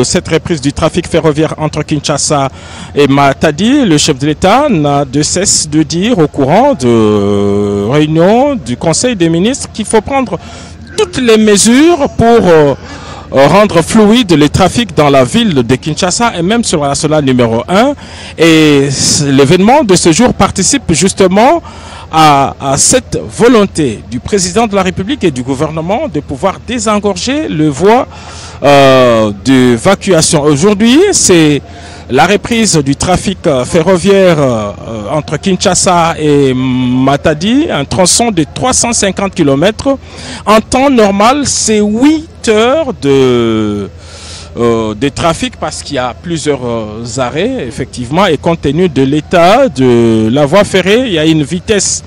Cette reprise du trafic ferroviaire entre Kinshasa et Matadi, le chef de l'État n'a de cesse de dire au courant de réunion du Conseil des ministres qu'il faut prendre toutes les mesures pour rendre fluide les trafics dans la ville de Kinshasa et même sur la nationale numéro 1. Et l'événement de ce jour participe justement à cette volonté du président de la République et du gouvernement de pouvoir désengorger le voie d'évacuation. Aujourd'hui, c'est la reprise du trafic ferroviaire entre Kinshasa et Matadi, un tronçon de 350 km. En temps normal, c'est 8 heures de trafic parce qu'il y a plusieurs arrêts, effectivement, et compte tenu de l'état de la voie ferrée, il y a une vitesse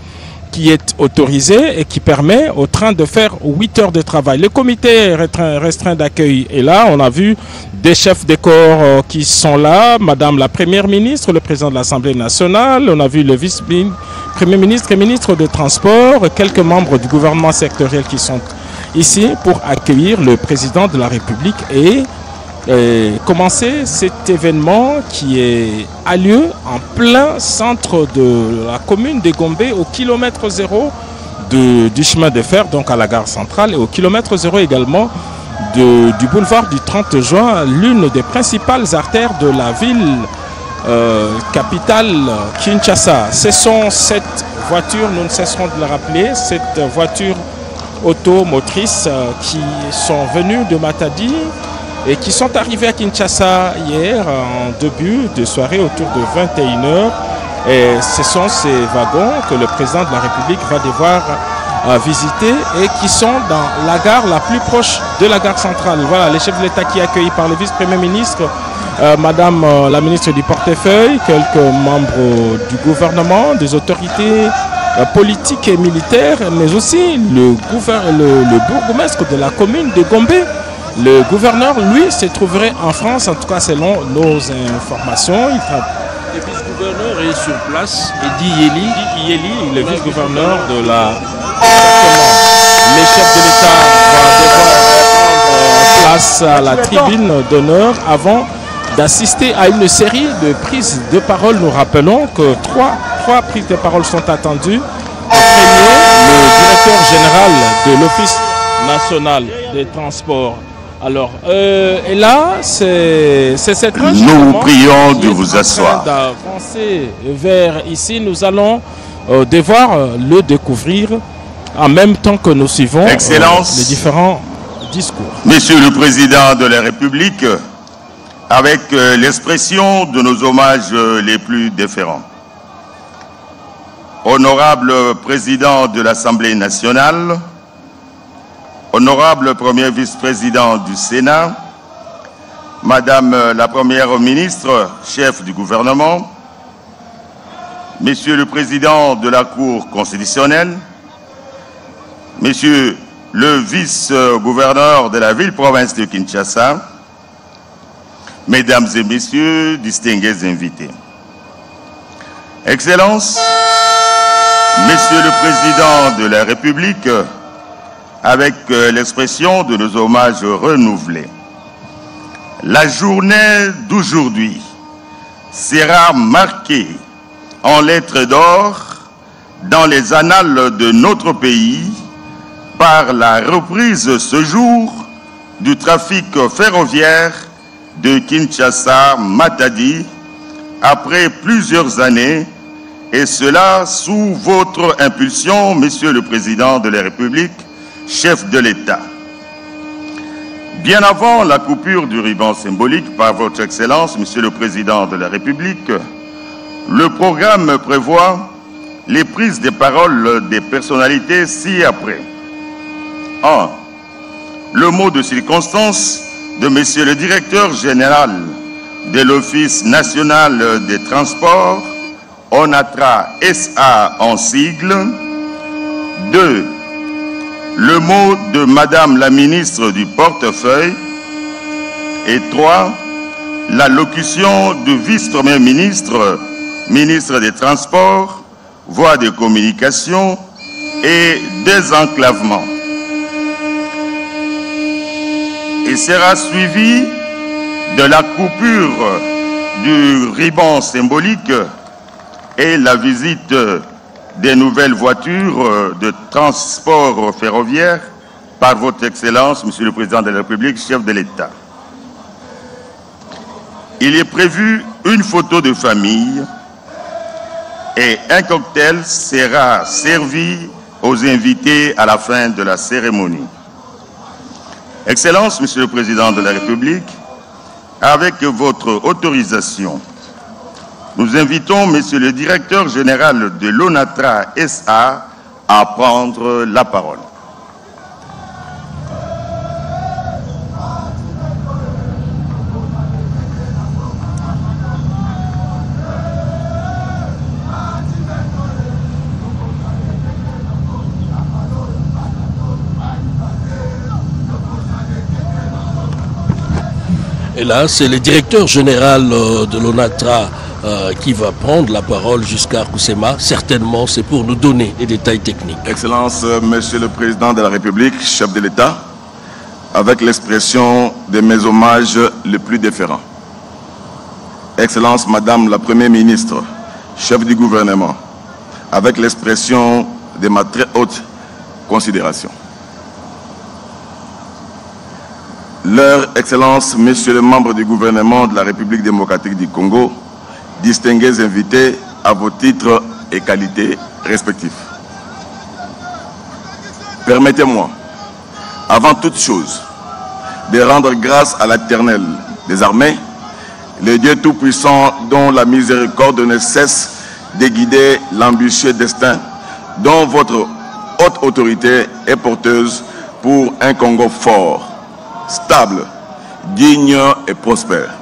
qui est autorisée et qui permet au train de faire 8 heures de travail. Le comité restreint d'accueil est là. On a vu des chefs de corps qui sont là, Madame la Première ministre, le président de l'Assemblée nationale, on a vu le vice-premier ministre et ministre des Transports, quelques membres du gouvernement sectoriel qui sont ici pour accueillir le président de la République et commencer cet événement qui a lieu en plein centre de la commune de Gombe, au kilomètre 0 du chemin de fer, donc à la gare centrale, et au kilomètre 0 également du boulevard du 30 juin, l'une des principales artères de la ville capitale Kinshasa. Ce sont cette voiture, nous ne cesserons de le rappeler, cette voiture automotrice qui sont venues de Matadi et qui sont arrivés à Kinshasa hier en début de soirée autour de 21h. Et ce sont ces wagons que le président de la République va devoir visiter et qui sont dans la gare la plus proche de la gare centrale. Voilà, les chefs de l'État qui sont accueillis par le vice-premier ministre, Madame la ministre du portefeuille, quelques membres du gouvernement, des autorités politiques et militaires, mais aussi le bourgmestre de la commune de Gombe. Le gouverneur, lui, se trouverait en France, en tout cas selon nos informations. Le vice-gouverneur est sur place, Eddy Yeli, le vice-gouverneur de la... Les chefs de l'État vont devoir prendre place à la tribune d'honneur avant d'assister à une série de prises de parole. Nous rappelons que trois prises de parole sont attendues. En premier, le directeur général de l'Office national des transports. Alors, et là, c'est cette marche. Nous vous prions de vous asseoir. D'avancer vers ici, nous allons devoir le découvrir en même temps que nous suivons les différents discours. Monsieur le Président de la République, avec l'expression de nos hommages les plus déférents. Honorable Président de l'Assemblée nationale, honorable Premier vice-président du Sénat, Madame la Première ministre, chef du gouvernement, Monsieur le Président de la Cour constitutionnelle, Monsieur le vice-gouverneur de la ville-province de Kinshasa, Mesdames et Messieurs, distingués invités. Excellences, Monsieur le Président de la République, avec l'expression de nos hommages renouvelés. La journée d'aujourd'hui sera marquée en lettres d'or dans les annales de notre pays par la reprise ce jour du trafic ferroviaire de Kinshasa-Matadi après plusieurs années, et cela sous votre impulsion, Monsieur le Président de la République, chef de l'État. Bien avant la coupure du ruban symbolique par votre Excellence, Monsieur le Président de la République, le programme prévoit les prises de parole des personnalités ci-après. 1. Le mot de circonstance de Monsieur le Directeur général de l'Office national des transports, ONATRA SA en sigle. 2. Le mot de Madame la ministre du portefeuille. Et 3. L'allocution du vice-premier ministre, ministre des Transports, voies de communication et désenclavement. Et sera suivi de la coupure du ruban symbolique et la visite des nouvelles voitures de transport ferroviaire par votre Excellence, Monsieur le Président de la République, chef de l'État. Il est prévu une photo de famille et un cocktail sera servi aux invités à la fin de la cérémonie. Excellence, Monsieur le Président de la République, avec votre autorisation, nous invitons Monsieur le Directeur général de l'ONATRA SA à prendre la parole. Et là, c'est le directeur général de l'ONATRA qui va prendre la parole jusqu'à Roussema. Certainement, c'est pour nous donner des détails techniques. Excellence, Monsieur le Président de la République, chef de l'État, avec l'expression de mes hommages les plus déférents. Excellence, Madame la Première ministre, chef du gouvernement, avec l'expression de ma très haute considération. Leur Excellence, Messieurs les membres du gouvernement de la République démocratique du Congo, distingués invités à vos titres et qualités respectifs. Permettez-moi, avant toute chose, de rendre grâce à l'Éternel des armées, le Dieu Tout-Puissant dont la miséricorde ne cesse de guider l'ambitieux destin dont votre haute autorité est porteuse pour un Congo fort, stable, digne et prospère.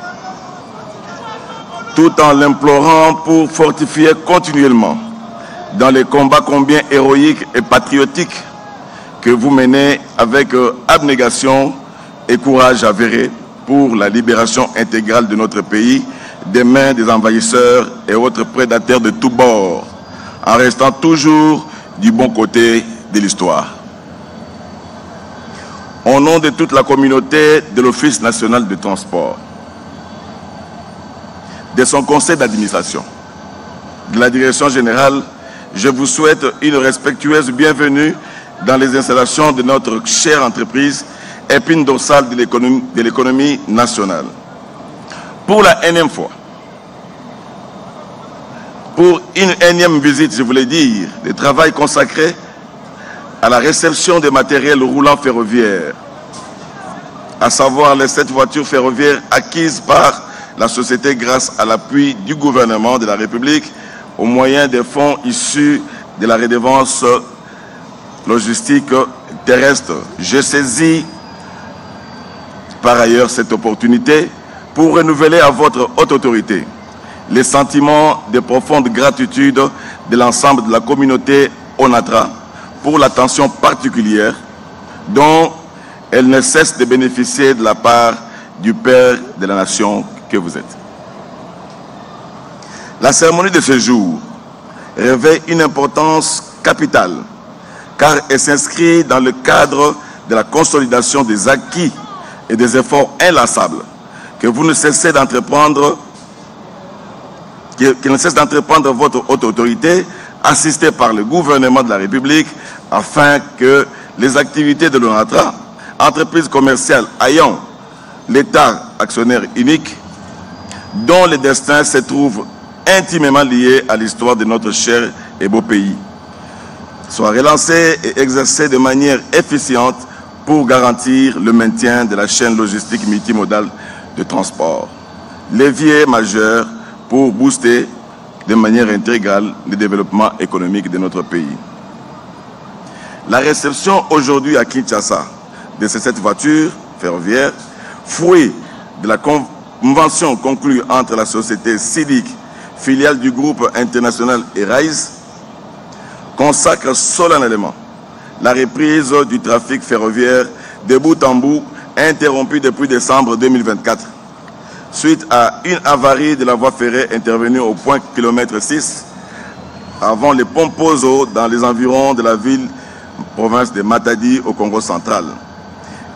Tout en l'implorant pour fortifier continuellement dans les combats combien héroïques et patriotiques que vous menez avec abnégation et courage avéré pour la libération intégrale de notre pays des mains des envahisseurs et autres prédateurs de tous bords, en restant toujours du bon côté de l'histoire. Au nom de toute la communauté de l'Office national de transport, de son conseil d'administration, de la direction générale, je vous souhaite une respectueuse bienvenue dans les installations de notre chère entreprise, épine dorsale de l'économie nationale. Pour la énième fois, pour une énième visite, je voulais dire, de travail consacré à la réception des matériels roulants ferroviaires, à savoir les 7 voitures ferroviaires acquises par la société grâce à l'appui du gouvernement de la République au moyen des fonds issus de la redevance logistique terrestre. Je saisis par ailleurs cette opportunité pour renouveler à votre haute autorité les sentiments de profonde gratitude de l'ensemble de la communauté ONATRA pour l'attention particulière dont elle ne cesse de bénéficier de la part du Père de la Nation que vous êtes. La cérémonie de ce jour revêt une importance capitale car elle s'inscrit dans le cadre de la consolidation des acquis et des efforts inlassables que vous ne cessez d'entreprendre, que ne cesse d'entreprendre votre haute autorité, assistée par le gouvernement de la République, afin que les activités de l'ONATRA, entreprise commerciale ayant l'État actionnaire unique, dont le destin se trouve intimement lié à l'histoire de notre cher et beau pays, soient relancées et exercées de manière efficiente pour garantir le maintien de la chaîne logistique multimodale de transport, levier majeur pour booster de manière intégrale le développement économique de notre pays. La réception aujourd'hui à Kinshasa de ces 7 voitures ferroviaires, fruit de la convention conclue entre la société CIDIC, filiale du groupe international ERAIS, consacre solennellement la reprise du trafic ferroviaire de bout en bout, interrompu depuis décembre 2024, suite à une avarie de la voie ferrée intervenue au point km 6, avant le Pompozo, dans les environs de la ville province de Matadi au Congo central.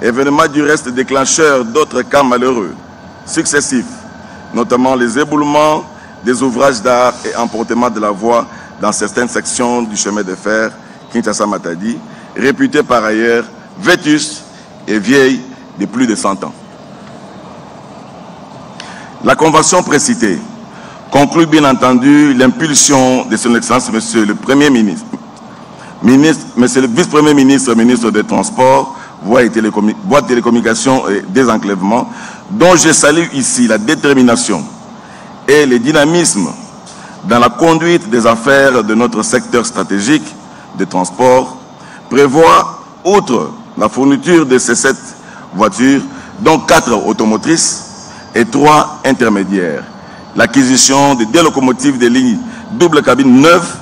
Événement du reste déclencheur d'autres cas malheureux, successifs, notamment les éboulements des ouvrages d'art et emportement de la voie dans certaines sections du chemin de fer Kinshasa-Matadi, réputée par ailleurs vétuste et vieille de plus de 100 ans. La convention précitée conclut bien entendu l'impulsion de son Excellence Monsieur le Premier ministre, Monsieur le Vice-Premier ministre, ministre des Transports, Voies et Télécommunications et Désenclavement, dont je salue ici la détermination et le dynamisme dans la conduite des affaires de notre secteur stratégique de transport, prévoit, outre la fourniture de ces 7 voitures, dont 4 automotrices et 3 intermédiaires, l'acquisition de 2 locomotives de ligne double cabine neuves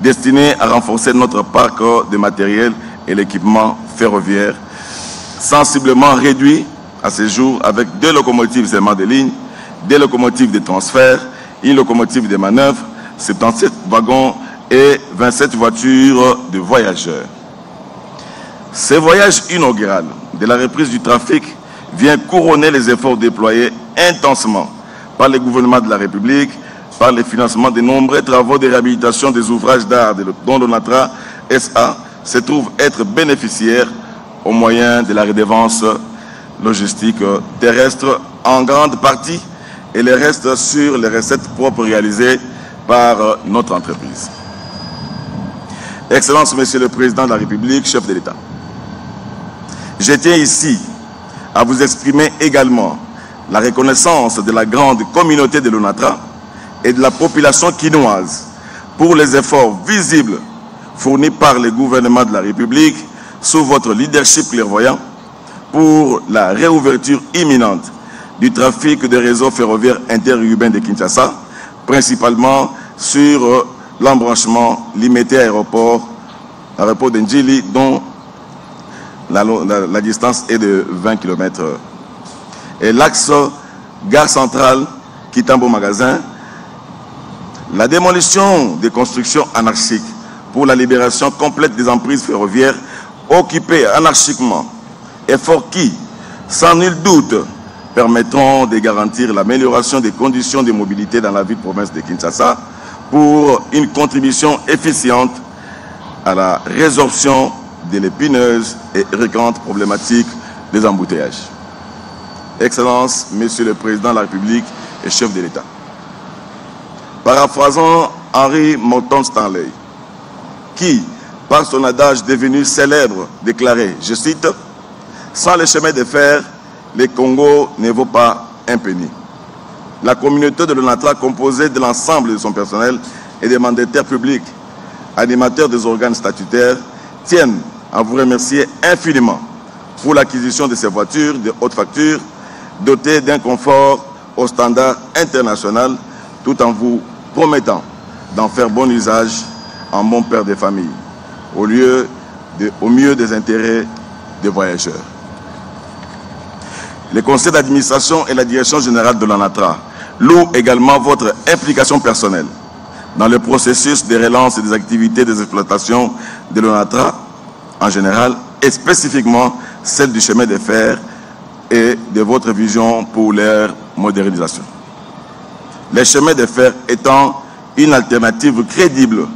destinées à renforcer notre parc de matériel et l'équipement ferroviaire, sensiblement réduit à ce jour avec 2 locomotives seulement de ligne, 2 locomotives de transfert, 1 locomotive de manœuvre, 77 wagons et 27 voitures de voyageurs. Ce voyage inaugural de la reprise du trafic vient couronner les efforts déployés intensément par le gouvernement de la République, par le financement de nombreux travaux de réhabilitation des ouvrages d'art dont l'ONATRA SA se trouve être bénéficiaire au moyen de la redevance logistique terrestre en grande partie et le reste sur les recettes propres réalisées par notre entreprise. Excellence, Monsieur le Président de la République, chef de l'État, je tiens ici à vous exprimer également la reconnaissance de la grande communauté de l'ONATRA et de la population quinoise pour les efforts visibles fournis par le gouvernement de la République sous votre leadership clairvoyant pour la réouverture imminente du trafic des réseaux ferroviaires interurbains de Kinshasa, principalement sur l'embranchement limité à l'aéroport d'Ndjili, dont la distance est de 20 km. Et l'axe gare centrale Kitambo Magasin, la démolition des constructions anarchiques pour la libération complète des emprises ferroviaires occupées anarchiquement, efforts qui, sans nul doute, permettront de garantir l'amélioration des conditions de mobilité dans la ville-province de Kinshasa pour une contribution efficiente à la résorption de l'épineuse et récurrente problématique des embouteillages. Excellence, Monsieur le Président de la République et chef de l'État. Paraphrasant Henry Morton Stanley, qui, par son adage devenu célèbre, déclarait, je cite, « Sans les chemins de fer, le Congo ne vaut pas un penny ». La communauté de l'ONATRA, composée de l'ensemble de son personnel et des mandataires publics, animateurs des organes statutaires, tiennent à vous remercier infiniment pour l'acquisition de ces voitures de haute facture dotées d'un confort au standard international, tout en vous promettant d'en faire bon usage en bon père de famille, au mieux des intérêts des voyageurs. Le conseil d'administration et la direction générale de l'ONATRA louent également votre implication personnelle dans le processus de relance des activités des exploitations de l'ONATRA en général et spécifiquement celle du chemin de fer et de votre vision pour leur modernisation. Les chemins de fer étant une alternative crédible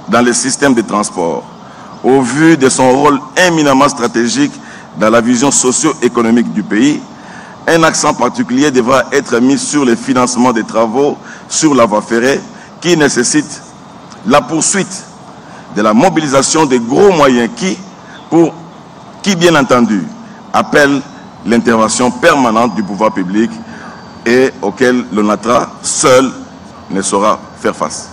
dans le système de transport, au vu de son rôle éminemment stratégique dans la vision socio-économique du pays, un accent particulier devra être mis sur le financement des travaux sur la voie ferrée qui nécessite la poursuite de la mobilisation des gros moyens qui bien entendu, appellent l'intervention permanente du pouvoir public et auquel l'ONATRA seul ne saura faire face.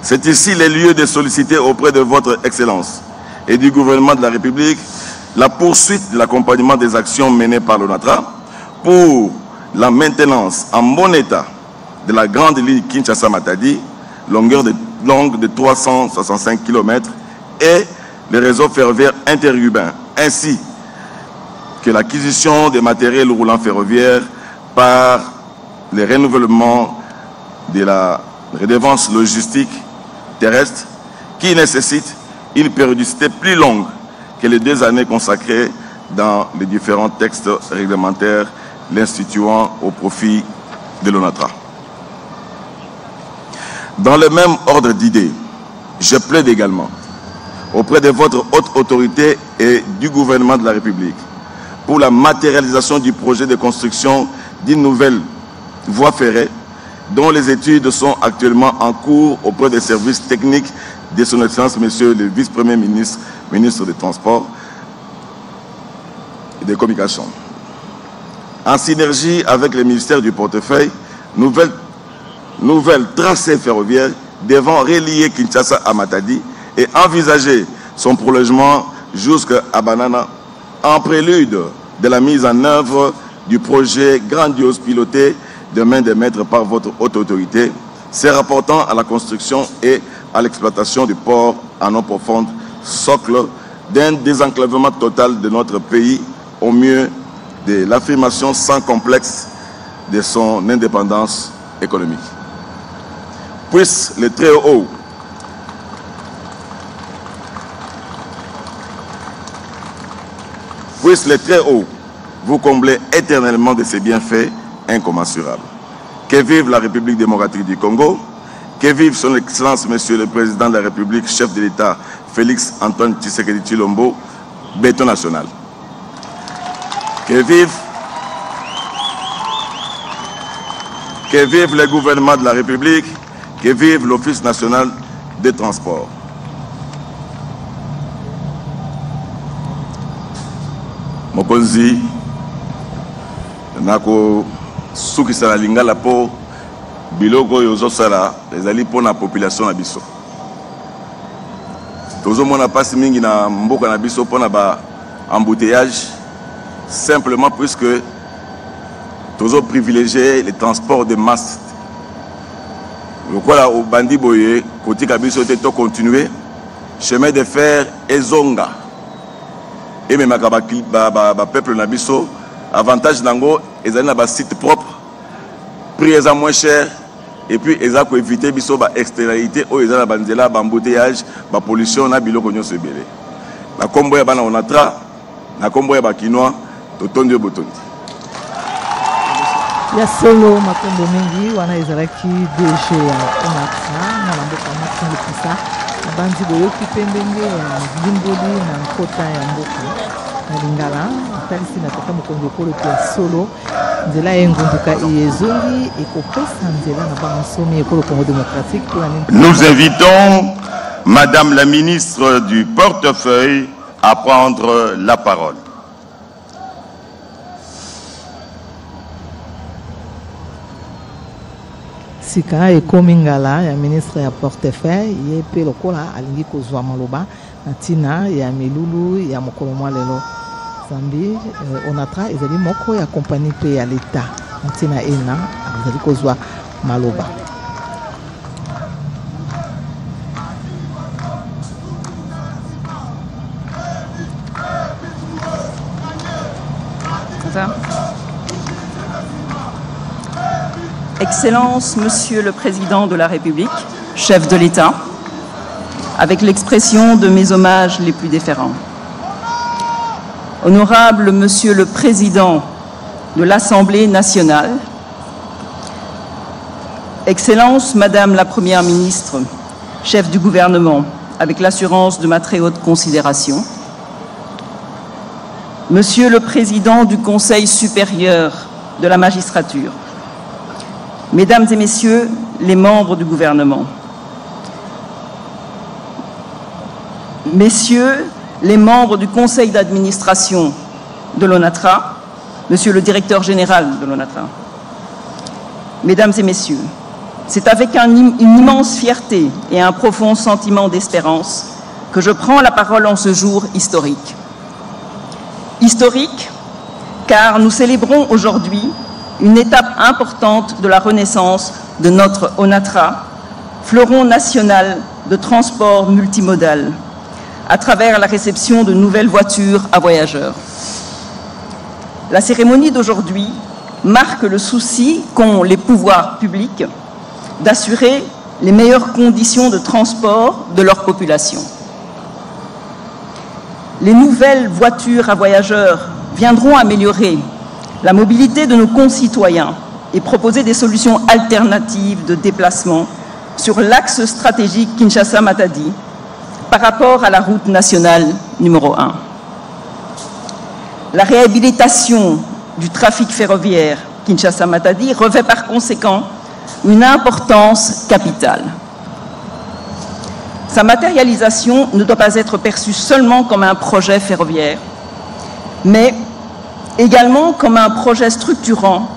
C'est ici le lieu de solliciter auprès de votre Excellence et du gouvernement de la République la poursuite de l'accompagnement des actions menées par l'ONATRA pour la maintenance en bon état de la grande ligne Kinshasa-Matadi, longue de 365 km, et les réseaux ferroviaires interurbains, ainsi que l'acquisition des matériels roulants ferroviaires par le renouvellement de la redevance logistique terrestre qui nécessite une périodicité plus longue que les 2 années consacrées dans les différents textes réglementaires l'instituant au profit de l'ONATRA. Dans le même ordre d'idées, je plaide également auprès de votre haute autorité et du gouvernement de la République pour la matérialisation du projet de construction d'une nouvelle voie ferrée dont les études sont actuellement en cours auprès des services techniques de son Excellence, Monsieur le Vice-Premier ministre, ministre des Transports et des Communications. En synergie avec le ministère du Portefeuille, nouvelle tracé ferroviaire devant relier Kinshasa à Matadi et envisager son prolongement jusqu'à Banana en prélude de la mise en œuvre du projet grandiose piloté de main de maître par votre haute autorité, se rapportant à la construction et à l'exploitation du port en eau profonde, socle d'un désenclavement total de notre pays au mieux de l'affirmation sans complexe de son indépendance économique. Puisse le très haut vous combler éternellement de ses bienfaits incommensurables. Que vive la République démocratique du Congo, que vive son Excellence, Monsieur le Président de la République, chef de l'État, Félix Antoine Tshisekedi Tshilombo, béton national. Que vive le gouvernement de la République, que vive l'Office national des transports. Mokonzi, nako sukisa na lingala po biloko yozo sala ezali po na population na biso. Tozo mona pasi mingi na mboka na biso po na ba embouteillage simplement puisque tozo privilégier les transports de masse. Lokola au bandi boye kotika biso te to continuer chemin de fer ezonga. Et même ba peuple na biso avantage nango ezali na ba site propre, prix est moins cher et puis eza ko éviter biso ba externalité o eza na banzela ba embouteillage ba pollution na biloko nyonso ebele. Na kombo ya bana ONATRA na kombo ya ba kinois totondi botondi. Ya solo makombo mengi wana ezalaki DG ya ONATRA na mboka Martin Lupisa bandi boyoki pembenge ya limboli na nkota ya mboka na lingala atalisi na tata mokonzi ekolo ya solo nzela engunduka ezongi ekopesa nzela na bansomi ekolo Congo démocratique pour Nous invitons Madame la ministre du Portefeuille à prendre la parole. Sika ekomi ngala ya ministre ya portefeuille ye pe lokola alingi kozwa maloba na tina ya milulu ya mokolo mwa lelo zambi ONATRA ezali moko ya kompani pe ya leta na tina ena azali kozwa maloba. Excellence, Monsieur le Président de la République, chef de l'État, avec l'expression de mes hommages les plus déférents. Honorable Monsieur le Président de l'Assemblée nationale, Excellence, Madame la Première ministre, chef du gouvernement, avec l'assurance de ma très haute considération, Monsieur le Président du Conseil supérieur de la magistrature, Mesdames et Messieurs les membres du gouvernement, Messieurs les membres du conseil d'administration de l'ONATRA, Monsieur le directeur général de l'ONATRA, Mesdames et Messieurs, c'est avec une immense fierté et un profond sentiment d'espérance que je prends la parole en ce jour historique. Historique, car nous célébrons aujourd'hui une étape importante de la renaissance de notre ONATRA, fleuron national de transport multimodal, à travers la réception de nouvelles voitures à voyageurs. La cérémonie d'aujourd'hui marque le souci qu'ont les pouvoirs publics d'assurer les meilleures conditions de transport de leur population. Les nouvelles voitures à voyageurs viendront améliorer la mobilité de nos concitoyens et proposer des solutions alternatives de déplacement sur l'axe stratégique Kinshasa-Matadi par rapport à la route nationale numéro 1. La réhabilitation du trafic ferroviaire Kinshasa-Matadi revêt par conséquent une importance capitale. Sa matérialisation ne doit pas être perçue seulement comme un projet ferroviaire, mais également comme un projet structurant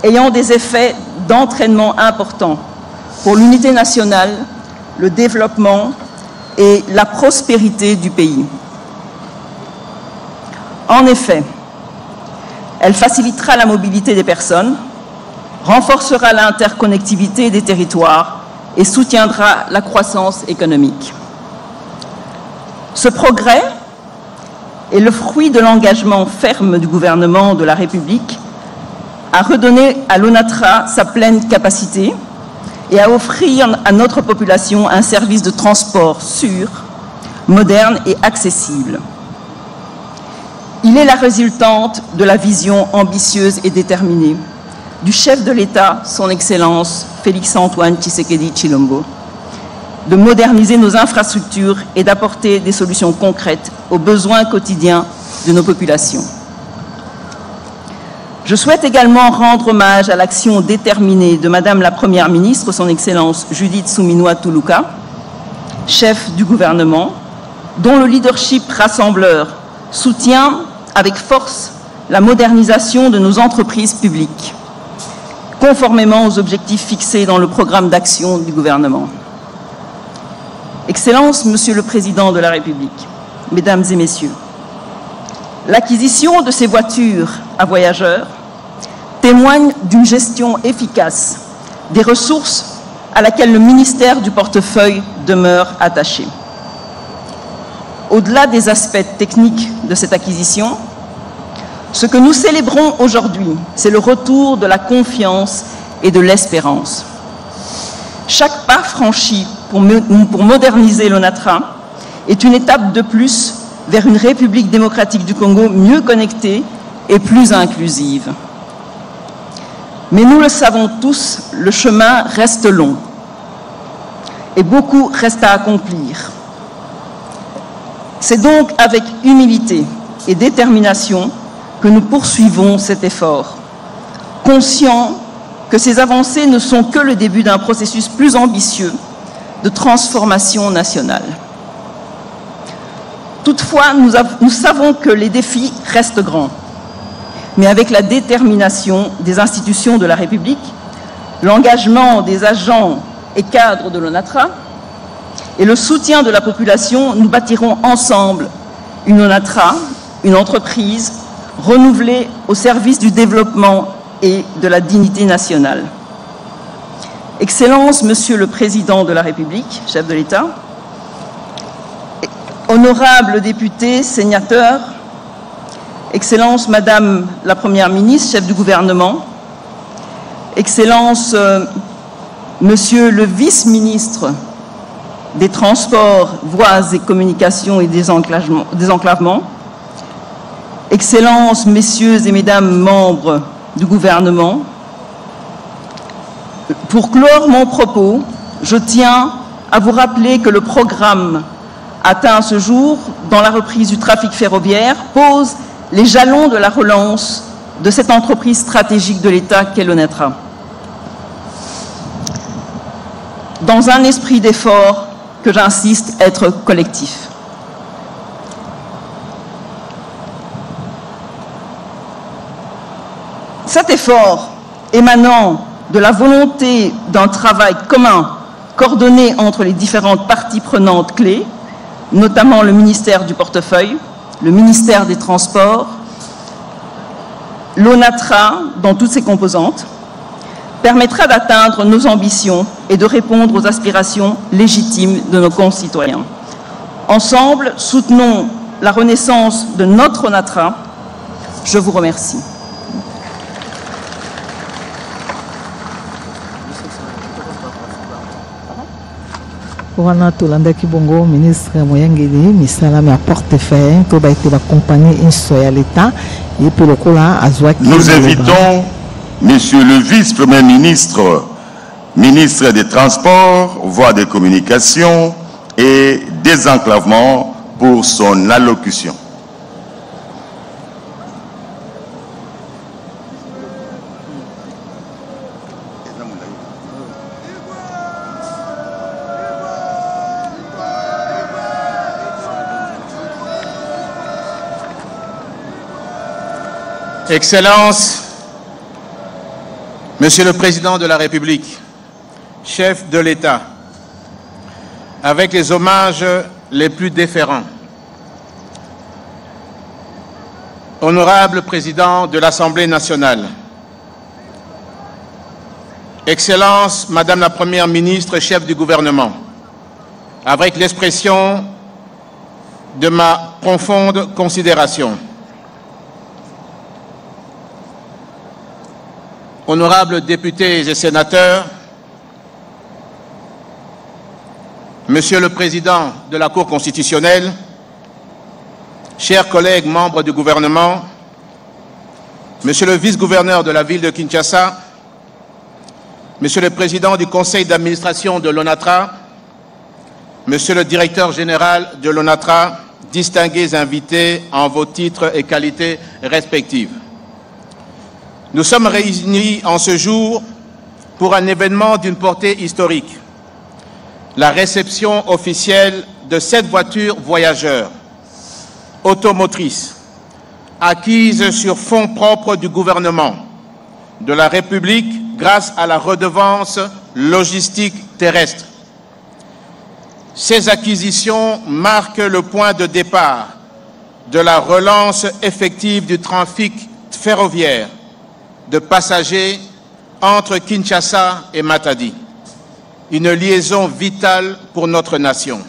ayant des effets d'entraînement importants pour l'unité nationale, le développement et la prospérité du pays. En effet, elle facilitera la mobilité des personnes, renforcera l'interconnectivité des territoires et soutiendra la croissance économique. Ce progrès est le fruit de l'engagement ferme du gouvernement de la République à redonner à l'ONATRA sa pleine capacité et à offrir à notre population un service de transport sûr, moderne et accessible. Il est la résultante de la vision ambitieuse et déterminée du chef de l'État, son Excellence Félix-Antoine Tshisekedi Tshilombo, de moderniser nos infrastructures et d'apporter des solutions concrètes aux besoins quotidiens de nos populations. Je souhaite également rendre hommage à l'action déterminée de Madame la Première ministre, son Excellence Judith Suminwa Tuluka, chef du gouvernement, dont le leadership rassembleur soutient avec force la modernisation de nos entreprises publiques, conformément aux objectifs fixés dans le programme d'action du gouvernement. Excellences, Monsieur le Président de la République, Mesdames et Messieurs, l'acquisition de ces voitures à voyageurs témoigne d'une gestion efficace des ressources à laquelle le ministère du portefeuille demeure attaché. Au-delà des aspects techniques de cette acquisition, ce que nous célébrons aujourd'hui, c'est le retour de la confiance et de l'espérance. Chaque pas franchi pour moderniser l'ONATRA est une étape de plus vers une République démocratique du Congo mieux connectée et plus inclusive. Mais nous le savons tous, le chemin reste long et beaucoup reste à accomplir. C'est donc avec humilité et détermination que nous poursuivons cet effort, conscients que ces avancées ne sont que le début d'un processus plus ambitieux de transformation nationale. Toutefois, nous savons que les défis restent grands, mais avec la détermination des institutions de la République, l'engagement des agents et cadres de l'ONATRA et le soutien de la population, nous bâtirons ensemble une ONATRA, une entreprise renouvelée au service du développement et de la dignité nationale. Excellences, Monsieur le Président de la République, chef de l'État, honorables députés, sénateurs, Excellences, Madame la Première ministre, chef du gouvernement, Excellences, Monsieur le vice-ministre des Transports, Voies et Communications et Désenclavement, Excellences, Messieurs et Mesdames membres du gouvernement, pour clore mon propos, je tiens à vous rappeler que le programme atteint à ce jour dans la reprise du trafic ferroviaire pose les jalons de la relance de cette entreprise stratégique de l'État qu'est l'ONATRA. Dans un esprit d'effort que j'insiste être collectif. Cet effort émanant de la volonté d'un travail commun, coordonné entre les différentes parties prenantes clés, notamment le ministère du portefeuille, le ministère des Transports, l'ONATRA dans toutes ses composantes, permettra d'atteindre nos ambitions et de répondre aux aspirations légitimes de nos concitoyens. Ensemble, soutenons la renaissance de notre ONATRA. Je vous remercie. wana tolandaki bongo ministre Moyangeli misalami ya portefeuille to baite ba compagnie inso ya l'État Nous invitons Monsieur le vice-premier ministre, ministre des Transports, voies des communications et désenclavement pour son allocution. Excellences, Monsieur le Président de la République, chef de l'État, avec les hommages les plus déférents, honorable Président de l'Assemblée nationale, Excellences, Madame la Première ministre, chef du gouvernement, avec l'expression de ma profonde considération, honorables députés et sénateurs, Monsieur le Président de la Cour constitutionnelle, chers collègues membres du gouvernement, Monsieur le vice-gouverneur de la ville de Kinshasa, Monsieur le Président du Conseil d'administration de l'ONATRA, Monsieur le Directeur général de l'ONATRA, distingués invités en vos titres et qualités respectives. Nous sommes réunis en ce jour pour un événement d'une portée historique, la réception officielle de 7 voitures voyageurs automotrices acquises sur fonds propres du gouvernement de la République grâce à la redevance logistique terrestre. Ces acquisitions marquent le point de départ de la relance effective du trafic ferroviaire de passagers entre Kinshasa et Matadi, une liaison vitale pour notre nation.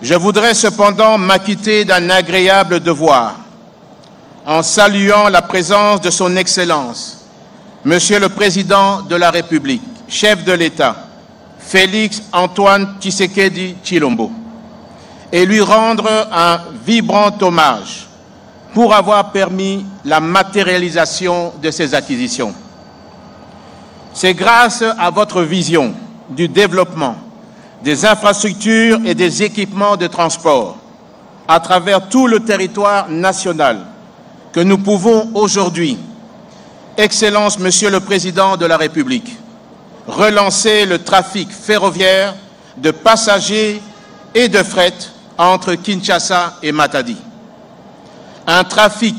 Je voudrais cependant m'acquitter d'un agréable devoir en saluant la présence de son Excellence, Monsieur le Président de la République, chef de l'État, Félix Antoine Tshisekedi Tshilombo, et lui rendre un vibrant hommage pour avoir permis la matérialisation de ces acquisitions. C'est grâce à votre vision du développement des infrastructures et des équipements de transport à travers tout le territoire national que nous pouvons aujourd'hui, Excellence Monsieur le Président de la République, relancer le trafic ferroviaire de passagers et de fret entre Kinshasa et Matadi. Un trafic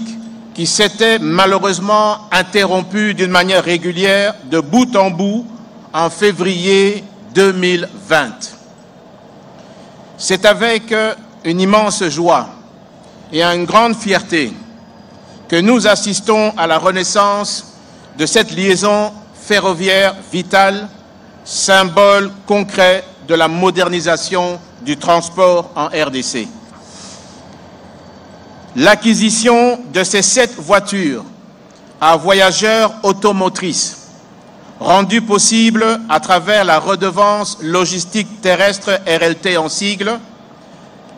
qui s'était malheureusement interrompu d'une manière régulière de bout en bout en février 2020. C'est avec une immense joie et une grande fierté que nous assistons à la renaissance de cette liaison ferroviaire vitale, symbole concret de la modernisation du transport en RDC. L'acquisition de ces 7 voitures à voyageurs automotrices, rendue possible à travers la redevance logistique terrestre RLT en sigle,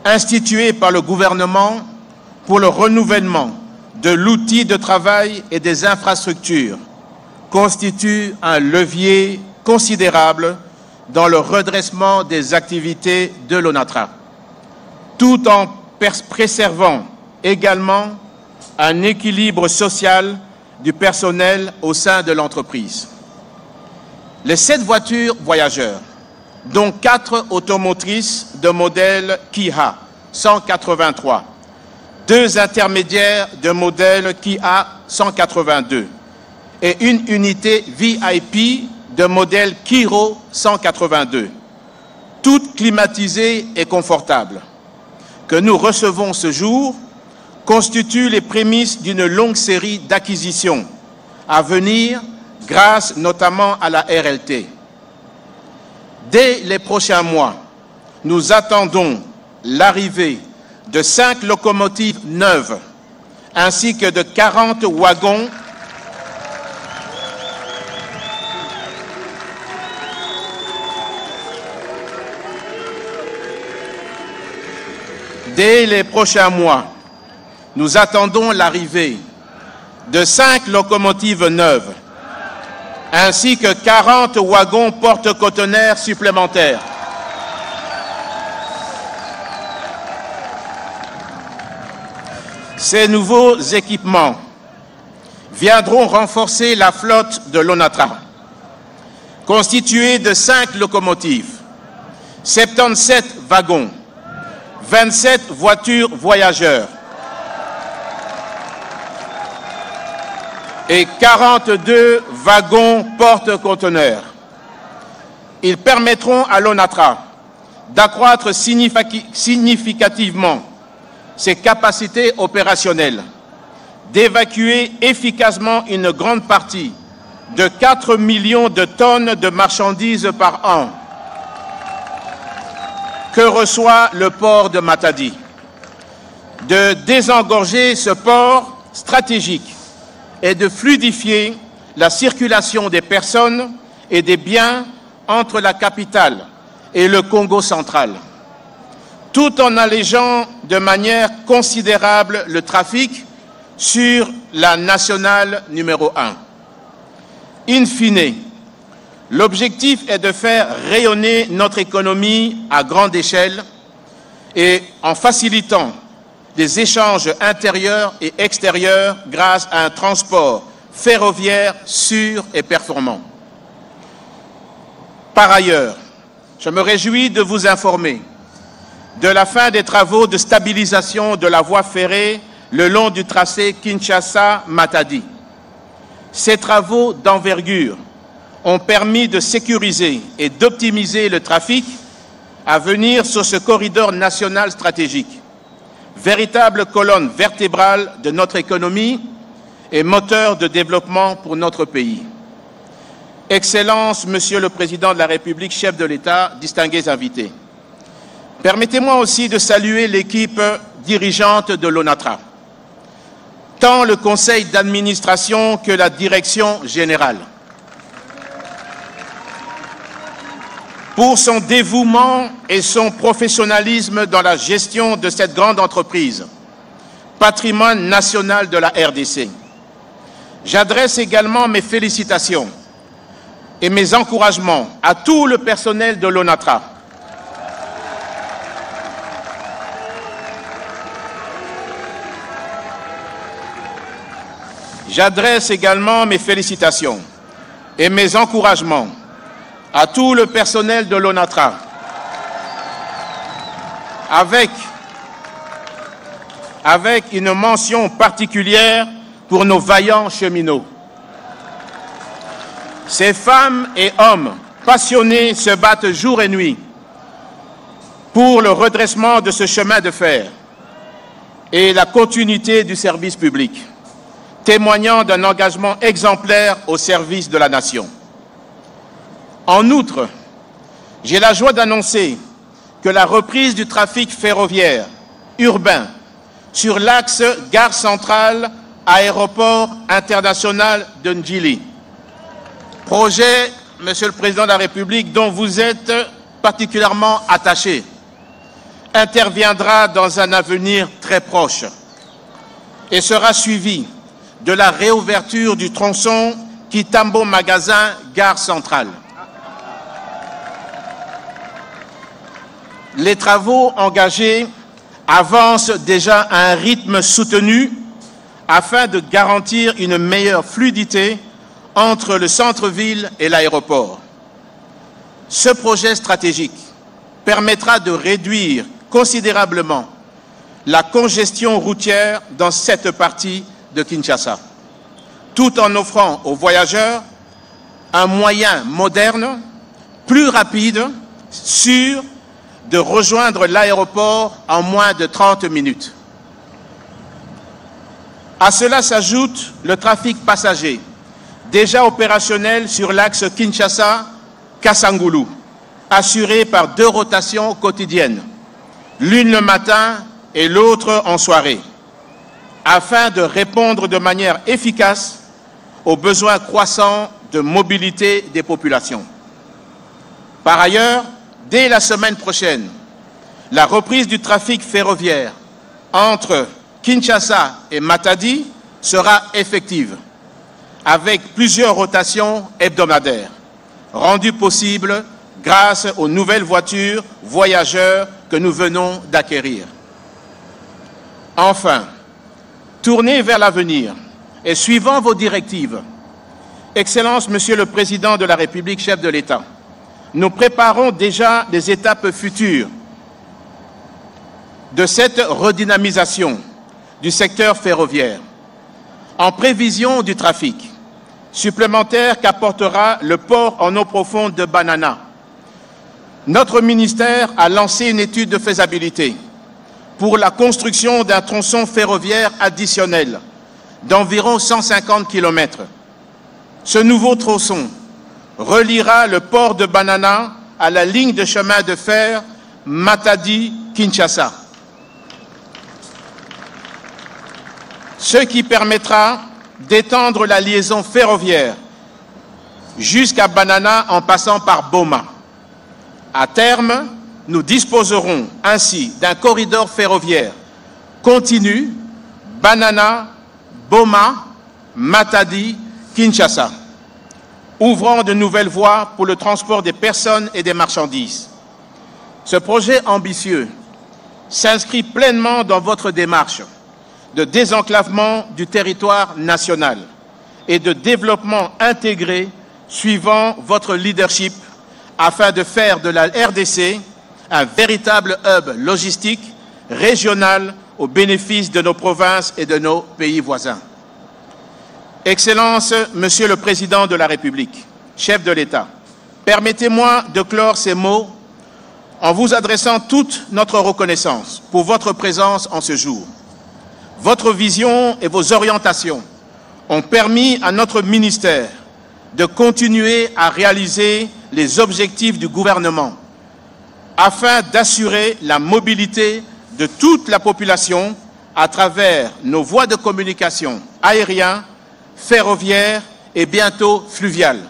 instituée par le gouvernement pour le renouvellement de l'outil de travail et des infrastructures, constitue un levier considérable dans le redressement des activités de l'ONATRA, tout en préservant également un équilibre social du personnel au sein de l'entreprise. Les 7 voitures voyageurs, dont 4 automotrices de modèle Kia 183, 2 intermédiaires de modèle Kia 182 et une unité VIP de modèle Kiro 182, toutes climatisées et confortables, que nous recevons ce jour, constituent les prémices d'une longue série d'acquisitions à venir grâce notamment à la RLT. Dès les prochains mois, nous attendons l'arrivée de 5 locomotives neuves ainsi que de 40 wagons nous attendons l'arrivée de 5 locomotives neuves, ainsi que 40 wagons porte-conteneurs supplémentaires. Ces nouveaux équipements viendront renforcer la flotte de l'ONATRA, constituée de 5 locomotives, 77 wagons, 27 voitures voyageurs et 42 wagons porte-conteneurs. Ils permettront à l'ONATRA d'accroître significativement ses capacités opérationnelles, d'évacuer efficacement une grande partie de 4 millions de tonnes de marchandises par an que reçoit le port de Matadi, de désengorger ce port stratégique et de fluidifier la circulation des personnes et des biens entre la capitale et le Congo central, tout en allégeant de manière considérable le trafic sur la nationale numéro 1. In fine, l'objectif est de faire rayonner notre économie à grande échelle et en facilitant des échanges intérieurs et extérieurs grâce à un transport ferroviaire sûr et performant. Par ailleurs, je me réjouis de vous informer de la fin des travaux de stabilisation de la voie ferrée le long du tracé Kinshasa-Matadi. Ces travaux d'envergure ont permis de sécuriser et d'optimiser le trafic à venir sur ce corridor national stratégique, véritable colonne vertébrale de notre économie et moteur de développement pour notre pays. Excellences, Monsieur le Président de la République, chef de l'État, distingués invités. Permettez-moi aussi de saluer l'équipe dirigeante de l'ONATRA, tant le conseil d'administration que la direction générale, pour son dévouement et son professionnalisme dans la gestion de cette grande entreprise, patrimoine national de la RDC. J'adresse également mes félicitations et mes encouragements à tout le personnel de l'ONATRA, J'adresse également mes félicitations et mes encouragements à tout le personnel de l'ONATRA, avec une mention particulière pour nos vaillants cheminots. Ces femmes et hommes passionnés se battent jour et nuit pour le redressement de ce chemin de fer et la continuité du service public, témoignant d'un engagement exemplaire au service de la nation. En outre, j'ai la joie d'annoncer que la reprise du trafic ferroviaire urbain sur l'axe gare centrale aéroport international de Ndjili, projet, Monsieur le Président de la République, dont vous êtes particulièrement attaché, interviendra dans un avenir très proche et sera suivi de la réouverture du tronçon Kitambo-Magasin, gare centrale. Les travaux engagés avancent déjà à un rythme soutenu afin de garantir une meilleure fluidité entre le centre-ville et l'aéroport. Ce projet stratégique permettra de réduire considérablement la congestion routière dans cette partie de Kinshasa, tout en offrant aux voyageurs un moyen moderne, plus rapide, sûr, de rejoindre l'aéroport en moins de 30 minutes. À cela s'ajoute le trafic passager, déjà opérationnel sur l'axe Kinshasa-Kassangoulou, assuré par 2 rotations quotidiennes, l'une le matin et l'autre en soirée, afin de répondre de manière efficace aux besoins croissants de mobilité des populations. Par ailleurs, dès la semaine prochaine, la reprise du trafic ferroviaire entre Kinshasa et Matadi sera effective, avec plusieurs rotations hebdomadaires, rendues possibles grâce aux nouvelles voitures voyageurs que nous venons d'acquérir. Enfin, tournés vers l'avenir et suivant vos directives, Excellence, Monsieur le Président de la République, chef de l'État, nous préparons déjà les étapes futures de cette redynamisation du secteur ferroviaire, en prévision du trafic supplémentaire qu'apportera le port en eau profonde de Banana. Notre ministère a lancé une étude de faisabilité pour la construction d'un tronçon ferroviaire additionnel d'environ 150 km. Ce nouveau tronçon reliera le port de Banana à la ligne de chemin de fer Matadi-Kinshasa, ce qui permettra d'étendre la liaison ferroviaire jusqu'à Banana en passant par Boma. À terme, nous disposerons ainsi d'un corridor ferroviaire continu Banana, Boma, Matadi, Kinshasa, ouvrant de nouvelles voies pour le transport des personnes et des marchandises. Ce projet ambitieux s'inscrit pleinement dans votre démarche de désenclavement du territoire national et de développement intégré suivant votre leadership afin de faire de la RDC un véritable hub logistique régional au bénéfice de nos provinces et de nos pays voisins. Excellence, Monsieur le Président de la République, chef de l'État, permettez-moi de clore ces mots en vous adressant toute notre reconnaissance pour votre présence en ce jour. Votre vision et vos orientations ont permis à notre ministère de continuer à réaliser les objectifs du gouvernement afin d'assurer la mobilité de toute la population à travers nos voies de communication aériennes, ferroviaires et bientôt fluviales,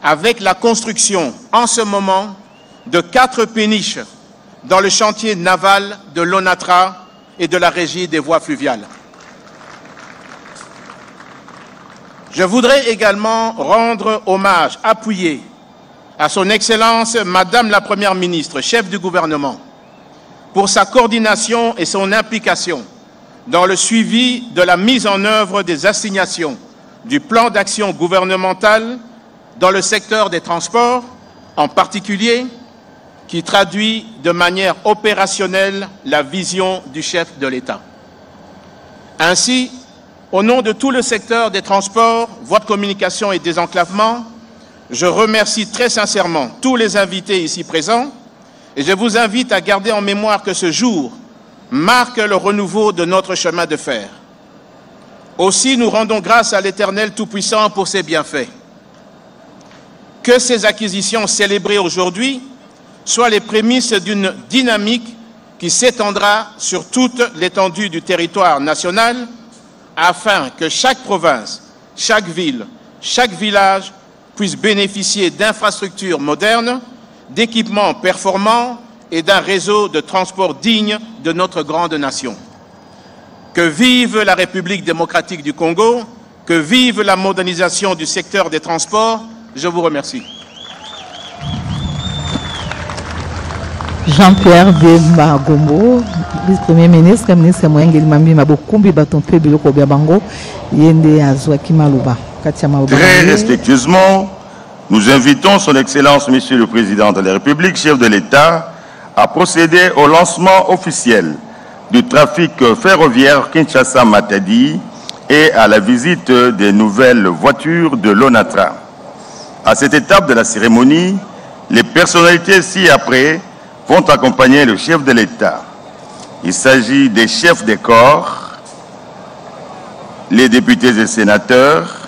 avec la construction en ce moment de 4 péniches dans le chantier naval de l'ONATRA et de la Régie des voies fluviales. Je voudrais également rendre hommage appuyé à son Excellence Madame la Première ministre, chef du gouvernement, pour sa coordination et son implication dans le suivi de la mise en œuvre des assignations du plan d'action gouvernemental dans le secteur des transports, en particulier, qui traduit de manière opérationnelle la vision du chef de l'État. Ainsi, au nom de tout le secteur des transports, voies de communication et désenclavement, je remercie très sincèrement tous les invités ici présents et je vous invite à garder en mémoire que ce jour marque le renouveau de notre chemin de fer. Aussi, nous rendons grâce à l'Éternel Tout-Puissant pour ses bienfaits. Que ces acquisitions célébrées aujourd'hui soient les prémices d'une dynamique qui s'étendra sur toute l'étendue du territoire national afin que chaque province, chaque ville, chaque village puisse bénéficier d'infrastructures modernes, d'équipements performants et d'un réseau de transport digne de notre grande nation. Que vive la République démocratique du Congo, que vive la modernisation du secteur des transports. Je vous remercie. Jean-Pierre Bemba Gombo, vice-premier ministre, ministre Moyengeli Mambi Mabokumbi Batompe Biloko Biabango, Yende Azwaki Malouba. Très respectueusement, nous invitons son Excellence, Monsieur le Président de la République, chef de l'État, à procéder au lancement officiel du trafic ferroviaire Kinshasa-Matadi et à la visite des nouvelles voitures de l'ONATRA. À cette étape de la cérémonie, les personnalités ci-après vont accompagner le chef de l'État. Il s'agit des chefs des corps, les députés et sénateurs,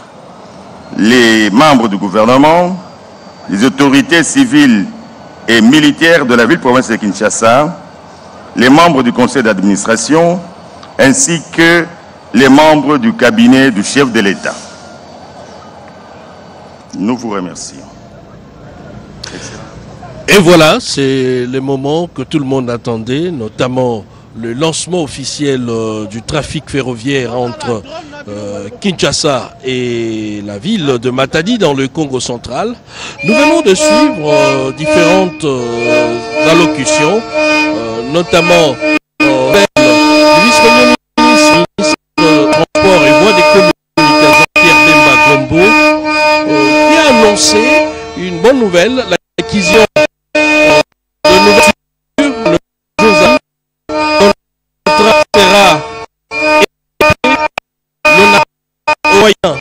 les membres du gouvernement, les autorités civiles et militaires de la ville-province de Kinshasa, les membres du conseil d'administration, ainsi que les membres du cabinet du chef de l'État. Nous vous remercions. Et voilà, c'est le moment que tout le monde attendait, notamment le lancement officiel du trafic ferroviaire entre Kinshasa et la ville de Matadi dans le Congo central. Nous venons de suivre différentes allocutions, notamment le vice-premier ministre des Transports et Voies des Communications, Pierre Bemba Gombo, qui a annoncé une bonne nouvelle, l'acquisition de nouvelles voitures,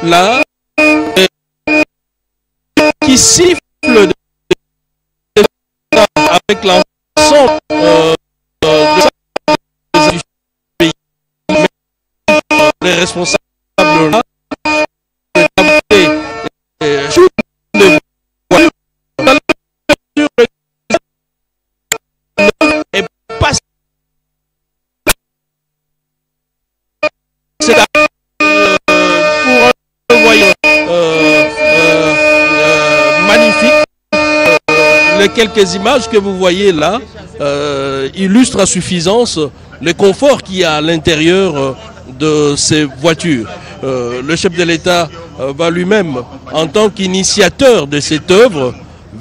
là qui siffle avec l'ensemble du pays, les responsables là et passe pour un voyant magnifique. Les quelques images que vous voyez là illustrent à suffisance le confort qu'il y a à l'intérieur de ces voitures. Le chef de l'État va lui-même, en tant qu'initiateur de cette œuvre,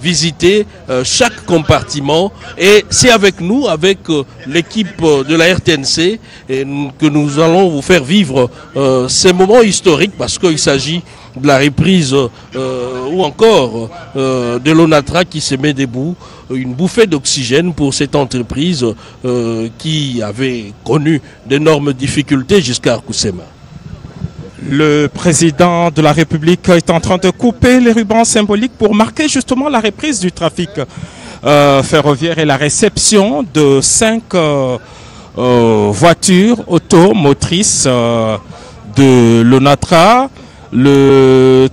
visiter chaque compartiment, et c'est avec nous, avec l'équipe de la RTNC, que nous allons vous faire vivre ces moments historiques, parce qu'il s'agit de la reprise ou encore de l'ONATRA qui se met debout, une bouffée d'oxygène pour cette entreprise qui avait connu d'énormes difficultés jusqu'à Kusema. Le président de la République est en train de couper les rubans symboliques pour marquer justement la reprise du trafic ferroviaire et la réception de 5 voitures automotrices de l'ONATRA.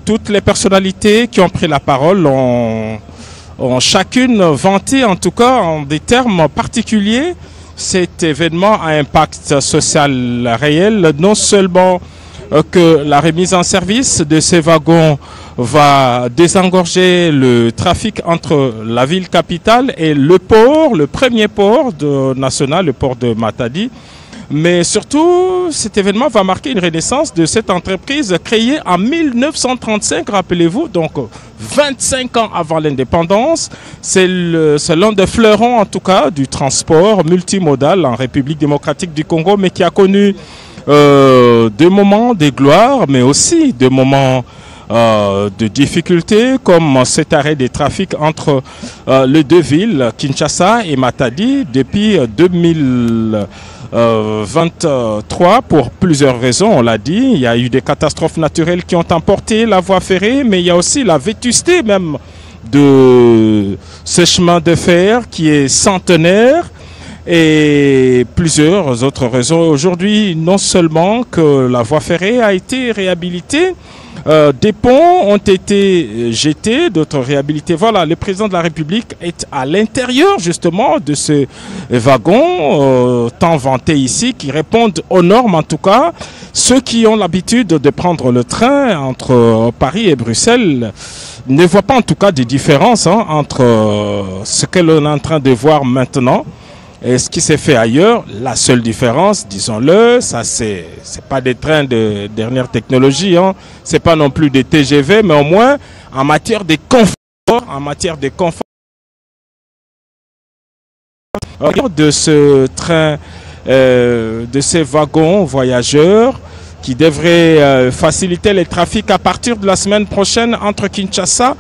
Toutes les personnalités qui ont pris la parole ont chacune vanté, en tout cas en des termes particuliers, cet événement à impact social réel, non seulement que la remise en service de ces wagons va désengorger le trafic entre la ville capitale et le port, le premier port national, le port de Matadi. Mais surtout, cet événement va marquer une renaissance de cette entreprise créée en 1935, rappelez-vous, donc 25 ans avant l'indépendance. C'est l'un des fleurons, en tout cas, du transport multimodal en République démocratique du Congo, mais qui a connu des moments de gloire, mais aussi des moments de difficultés, comme cet arrêt des trafics entre les deux villes, Kinshasa et Matadi, depuis 2023, pour plusieurs raisons, on l'a dit. Il y a eu des catastrophes naturelles qui ont emporté la voie ferrée, mais il y a aussi la vétusté même de ce chemin de fer qui est centenaire, et plusieurs autres raisons. Aujourd'hui, non seulement que la voie ferrée a été réhabilitée, des ponts ont été jetés, d'autres réhabilités. Voilà, le président de la République est à l'intérieur justement de ces wagons tant vantés ici, qui répondent aux normes en tout cas. Ceux qui ont l'habitude de prendre le train entre Paris et Bruxelles ne voient pas en tout cas de différence entre ce que l'on est en train de voir maintenant et ce qui s'est fait ailleurs. La seule différence, disons-le, ça c'est pas des trains de dernière technologie, c'est pas non plus des TGV, mais au moins en matière de confort, de ce train, de ces wagons voyageurs qui devraient faciliter les trafics à partir de la semaine prochaine entre Kinshasa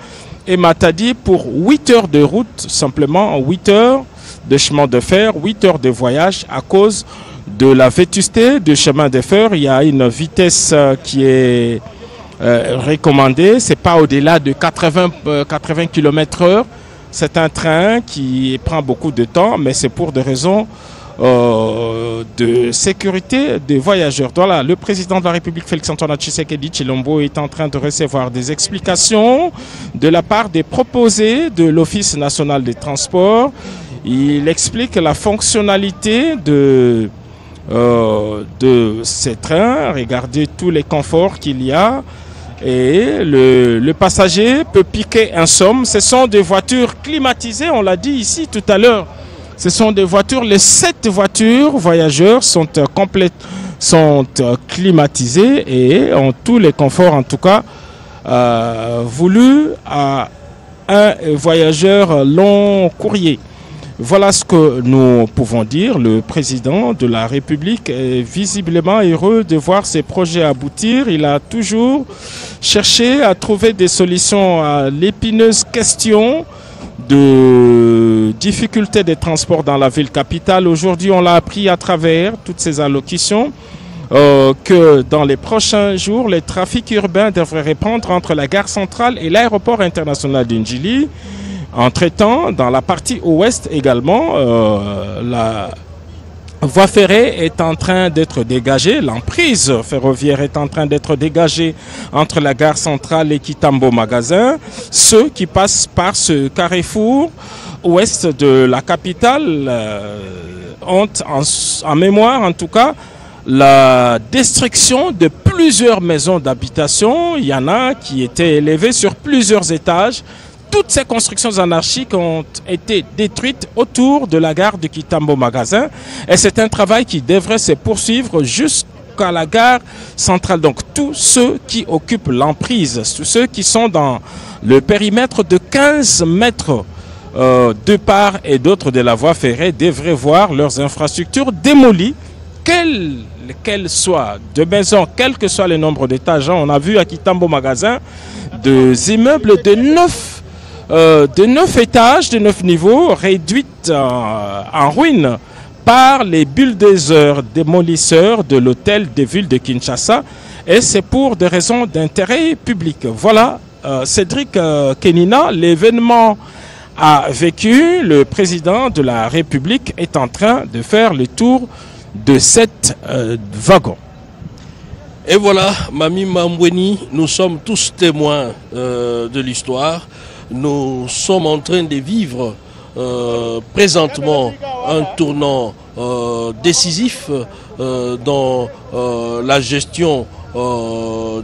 et Matadi pour 8 heures de route, simplement 8 heures de chemin de fer, 8 heures de voyage à cause de la vétusté du chemin de fer. Il y a une vitesse qui est recommandée, c'est pas au-delà de 80 km/h. C'est un train qui prend beaucoup de temps, mais c'est pour des raisons de sécurité des voyageurs. Voilà, le président de la République, Félix-Antoine Tshisekedi Tshilombo, est en train de recevoir des explications de la part des proposés de l'Office national des transports. Il explique la fonctionnalité de ces trains, regardez tous les conforts qu'il y a, et le passager peut piquer un somme. Ce sont des voitures climatisées, on l'a dit ici tout à l'heure, Ce sont des voitures, les 7 voitures voyageurs sont climatisées et ont tous les conforts, en tout cas, voulus à un voyageur long courrier. Voilà ce que nous pouvons dire. Le président de la République est visiblement heureux de voir ces projets aboutir. Il a toujours cherché à trouver des solutions à l'épineuse question de difficultés des transports dans la ville capitale. Aujourd'hui, on l'a appris à travers toutes ces allocutions que dans les prochains jours, les trafics urbains devraient reprendre entre la gare centrale et l'aéroport international d'Indjili. Entre-temps, dans la partie ouest également, la voie ferrée est en train d'être dégagée, l'emprise ferroviaire est en train d'être dégagée entre la gare centrale et Kitambo Magasin. Ceux qui passent par ce carrefour ouest de la capitale ont en mémoire en tout cas la destruction de plusieurs maisons d'habitation. Il y en a qui étaient élevées sur plusieurs étages. Toutes ces constructions anarchiques ont été détruites autour de la gare de Kitambo Magasin et c'est un travail qui devrait se poursuivre jusqu'à la gare centrale. Donc tous ceux qui occupent l'emprise, tous ceux qui sont dans le périmètre de 15 mètres de part et d'autre de la voie ferrée devraient voir leurs infrastructures démolies, quelles soient de maisons, quel que soit le nombre d'étages. On a vu à Kitambo Magasin des immeubles de 9 étages, de 9 niveaux, réduites en ruine par les bulldozers démolisseurs de l'hôtel de ville de Kinshasa. Et c'est pour des raisons d'intérêt public. Voilà, Cédric Kenina, l'événement a vécu. Le président de la République est en train de faire le tour de cette wagon. Et voilà, Mami Mambweni, nous sommes tous témoins de l'histoire. Nous sommes en train de vivre présentement un tournant décisif dans la gestion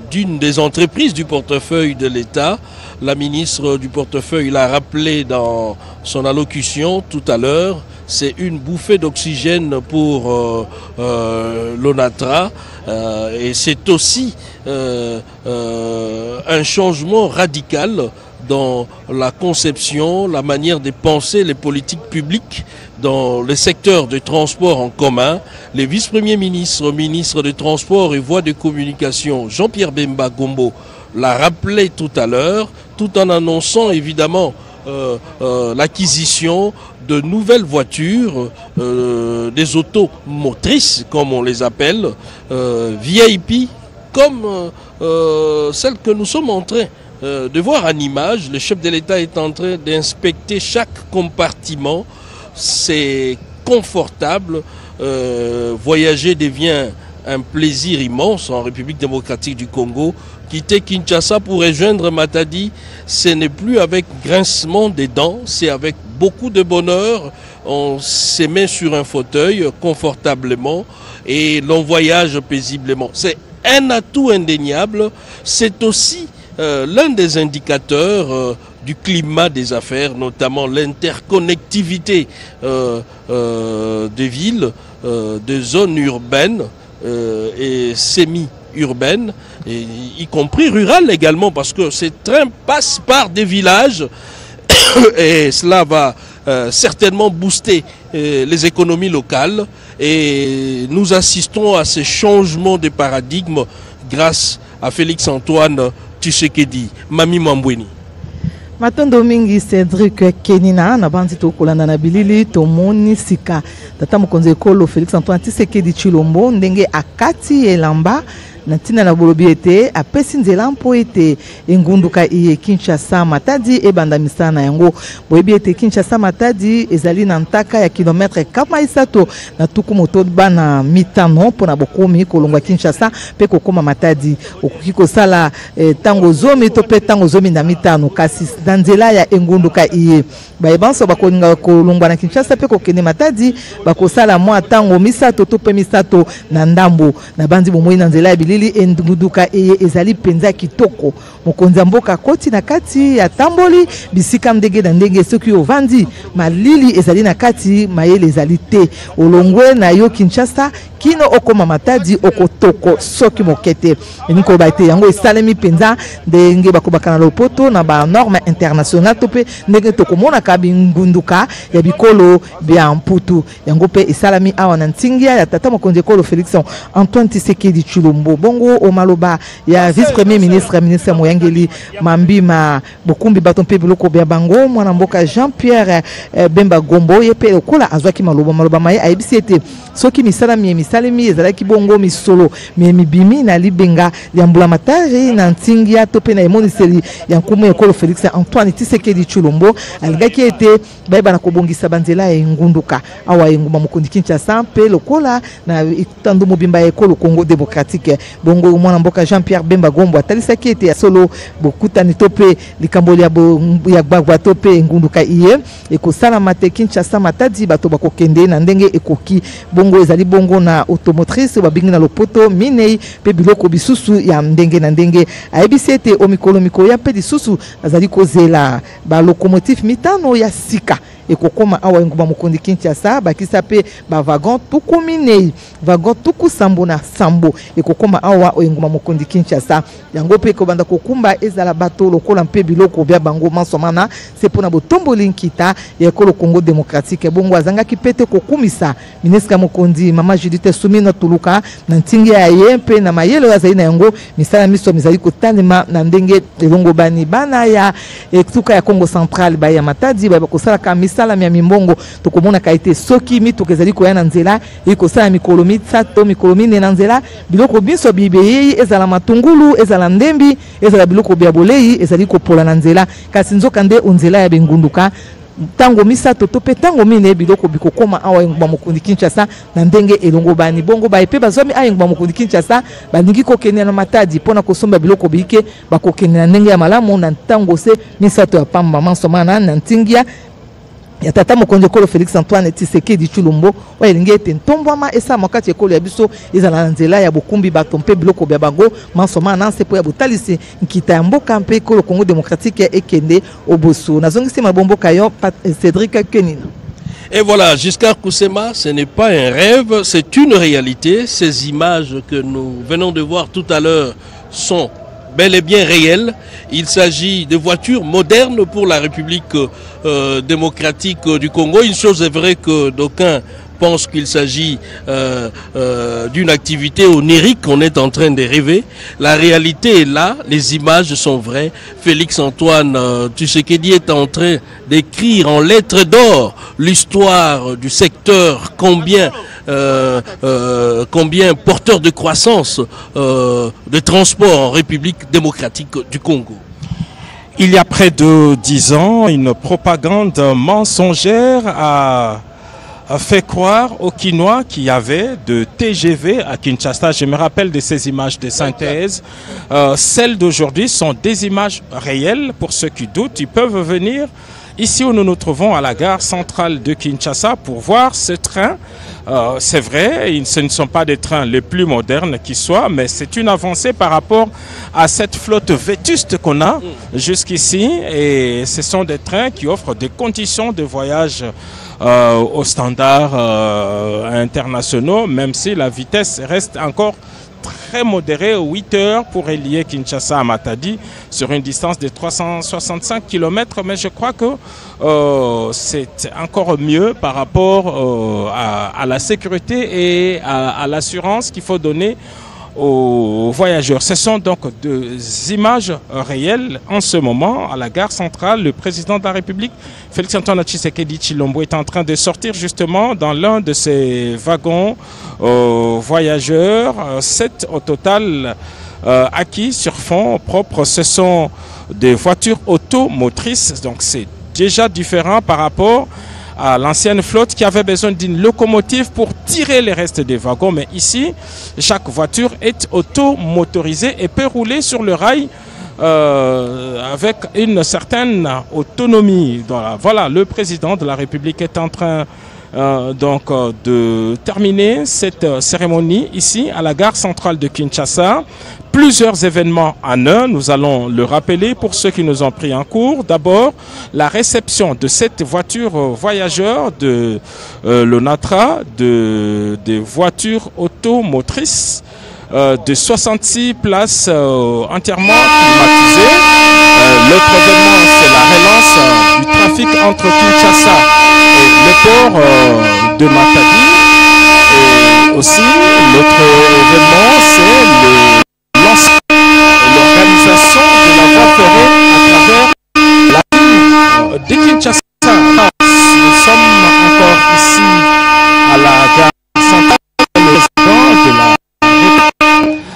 d'une des entreprises du portefeuille de l'État. La ministre du portefeuille l'a rappelé dans son allocution tout à l'heure. C'est une bouffée d'oxygène pour l'ONATRA et c'est aussi un changement radical dans la conception, la manière de penser les politiques publiques dans le secteur de transport en commun. Les vice-premiers ministres, ministres des Transports et Voies de Communication, Jean-Pierre Bemba Gombo, l'a rappelé tout à l'heure, tout en annonçant évidemment l'acquisition de nouvelles voitures, des autos motrices comme on les appelle, VIP, comme celles que nous sommes en train de voir en image. Le chef de l'État est en train d'inspecter chaque compartiment. C'est confortable. Voyager devient un plaisir immense en République démocratique du Congo. Quitter Kinshasa pour rejoindre Matadi, ce n'est plus avec grincement des dents, c'est avec beaucoup de bonheur. On se met sur un fauteuil confortablement et l'on voyage paisiblement. C'est un atout indéniable. C'est aussi l'un des indicateurs du climat des affaires, notamment l'interconnectivité des villes, des zones urbaines et semi-urbaines, y compris rurales également, parce que ces trains passent par des villages et cela va certainement booster les économies locales et nous assistons à ces changements de paradigme grâce à Félix Antoine Tshisekedi. Mami Mambweni. Matondo mingi Cédric Kenina na bandi to kolanda na bilili to moni sika tata mokonzi ekolo Félix Antoine Tshisekedi Tshilombo ndenge akati elamba na tina na bolobi ete apesi nzela mpo ete engunduka iye Kinshasa Matadi ebanda misana yango boyebi ete Kinshasa Matadi ezali na ntaka ya kilometre kama isato na tuku moto bana mitano pona bokomi kolongwa Kinshasa pe kokoma Matadi okoki kosala tango zomi to pe tango zomi na mitano kasi na nzela ya engunduka iye bayebanso bakoninga kolongwa na Kinshasa pe kokende Matadi bakosala mwa tango misato to pe misato na ndambo na bandi bomoi na nzela ya elili engunduka eye ezali penza kitoko mokonzi mboka koti na kati ya tamboli bisika ndenge na ndenge soki ovandi malili ezali na kati mayele ezali te olongwe na yo Kinshasa kino okoma Matadi okotoko soki mokete niko baite yango esalemi penza ndenge bakobaka na lopoto na ba norme internationale tope ndenge tokomona ka bingunduka ya bikolo bya mputu yango pe esalami awa na ntingia ya tata mokonzi ekolo Félix Antoine Tshisekedi Tshilombo bongo o maloba ya vice premier ministre Moyangeli Mambima bokumbi bato mpe biloko bya bango mwana mboka Jean-Pierre Bemba Gombo yepe lokola azwaki maloba maye ayebisi ete soki misalami ezalaki bongo misolo mibimi na libenga ya mbulamatari na ntingia tope na emoniseli ya nkumu ekolo Félix Antoine Tshisekedi Tshilombo alingaki ete bayeba na kobongisa banzela ya ngunduka awa enguma mokondi Kinshasa mpe lokola na itando mobimba ya ekolo Congo démocratique bongo mwana mboka Jean-Pierre Bemba Gombo atalisaki ete ya solo bokutani tope likamboli ya gbagwa tope ngunduka iye ekosala mate Kinshasa Matadi bato bakokende na ndenge ekoki bongo ezali bongo na automotrice babingi na lopoto minei pe biloko bisusu ya ndenge na ndenge ayebisi ete omikolo ya pe bisusu azali kozela ba locomotive mitano ya sika ekokoma awa enguma mokondi Kinshasa bakisa pe ba wagon tuku minei wagon tuku sambo na sambo ekokoma awa enguma mokondi Kinshasa yango pe ko banda kokumba ezala bato lokola mpe biloko bya bango mansomana c'est pona botomboli nkita ya ekolo Congo démocratique bongo azanga kipete kokumisa ministre mokondi mama Judith Sumina Tuluka na ntingia ya yempe na mayelo ya zaina yango misala miso mizali kotanema na ndenge elongo bana ya etuka ya Congo central ba ya Matadi ba kosala ka misala mya mimbongo tokomona kaite soki mituka ezali koya nzela ikosala mikolo mitsato mikolo mine na nzela biloko biso bibeye ezala matungulu ezala ndembi ezala biloko bya bolei ezali kopola na nzela kasi nzoka nde onzela ya bengunduka tango misato tope tango mine biloko bikokoma awa engba mokondi Kinshasa na ndenge elongo bani bongo ba epe bazomi engba mokondi Kinshasa bandingi kokene na Matadi pona kosomba biloko bike bakokene na ndenge ya malamu na tango se misato ya pamba mansomana na ntingia ya tata mokonzi ekolo Félix Antoine Tshisekedi Tshilombo wa elinge ete ntombwama esa makati ekolo ya biso ezala na nzela ya bokumbi bato mpe biloko bya bango mansoma na nsepo ya botalisi nkita ya mboka mpe ekolo Congo démocratique ekende oboso nazongisi mabomboka yo Cédric Kenina. Et voilà, Giscard Koussema, ce n'est pas un rêve, c'est une réalité. Ces images que nous venons de voir tout à l'heure sont bel et bien réel. Il s'agit de voitures modernes pour la République démocratique du Congo. Une chose est vraie que d'aucuns pensent qu'il s'agit d'une activité onirique qu'on est en train de rêver. La réalité est là, les images sont vraies. Félix Antoine Tshisekedi est en train d'écrire en lettres d'or l'histoire du secteur, combien porteur de croissance de transport en République démocratique du Congo. Il y a près de 10 ans, une propagande mensongère a fait croire aux Kinois qu'il y avait de TGV à Kinshasa. Je me rappelle de ces images de synthèse. Celles d'aujourd'hui sont des images réelles. Pour ceux qui doutent, ils peuvent venir ici où nous nous trouvons à la gare centrale de Kinshasa pour voir ce train. C'est vrai, ce ne sont pas des trains les plus modernes qui soient, mais c'est une avancée par rapport à cette flotte vétuste qu'on a jusqu'ici. Et ce sont des trains qui offrent des conditions de voyage aux standards internationaux, même si la vitesse reste encore très modérée, 8 heures pour relier Kinshasa à Matadi sur une distance de 365 km, mais je crois que c'est encore mieux par rapport à la sécurité et à l'assurance qu'il faut donner aux voyageurs. Ce sont donc des images réelles en ce moment à la gare centrale. Le président de la République, Félix Antoine Tshisekedi Tshilombo, est en train de sortir justement dans l'un de ces wagons voyageurs. 7 au total acquis sur fonds propres. Ce sont des voitures automotrices, donc c'est déjà différent par rapport à l'ancienne flotte qui avait besoin d'une locomotive pour tirer les restes des wagons. Mais ici, chaque voiture est automotorisée et peut rouler sur le rail avec une certaine autonomie. Voilà, le président de la République est en train de terminer cette cérémonie ici à la gare centrale de Kinshasa. Plusieurs événements en un, nous allons le rappeler pour ceux qui nous ont pris en cours. D'abord, la réception de cette voiture voyageur de l'ONATRA, des voitures automotrices de 66 places entièrement climatisées. L'autre événement, c'est la relance du trafic entre Kinshasa et le port de Matadi. Et aussi, l'autre événement, c'est l'organisation de la voie ferrée à travers la ville de Kinshasa. Nous sommes encore ici à la gare centrale. Le président de la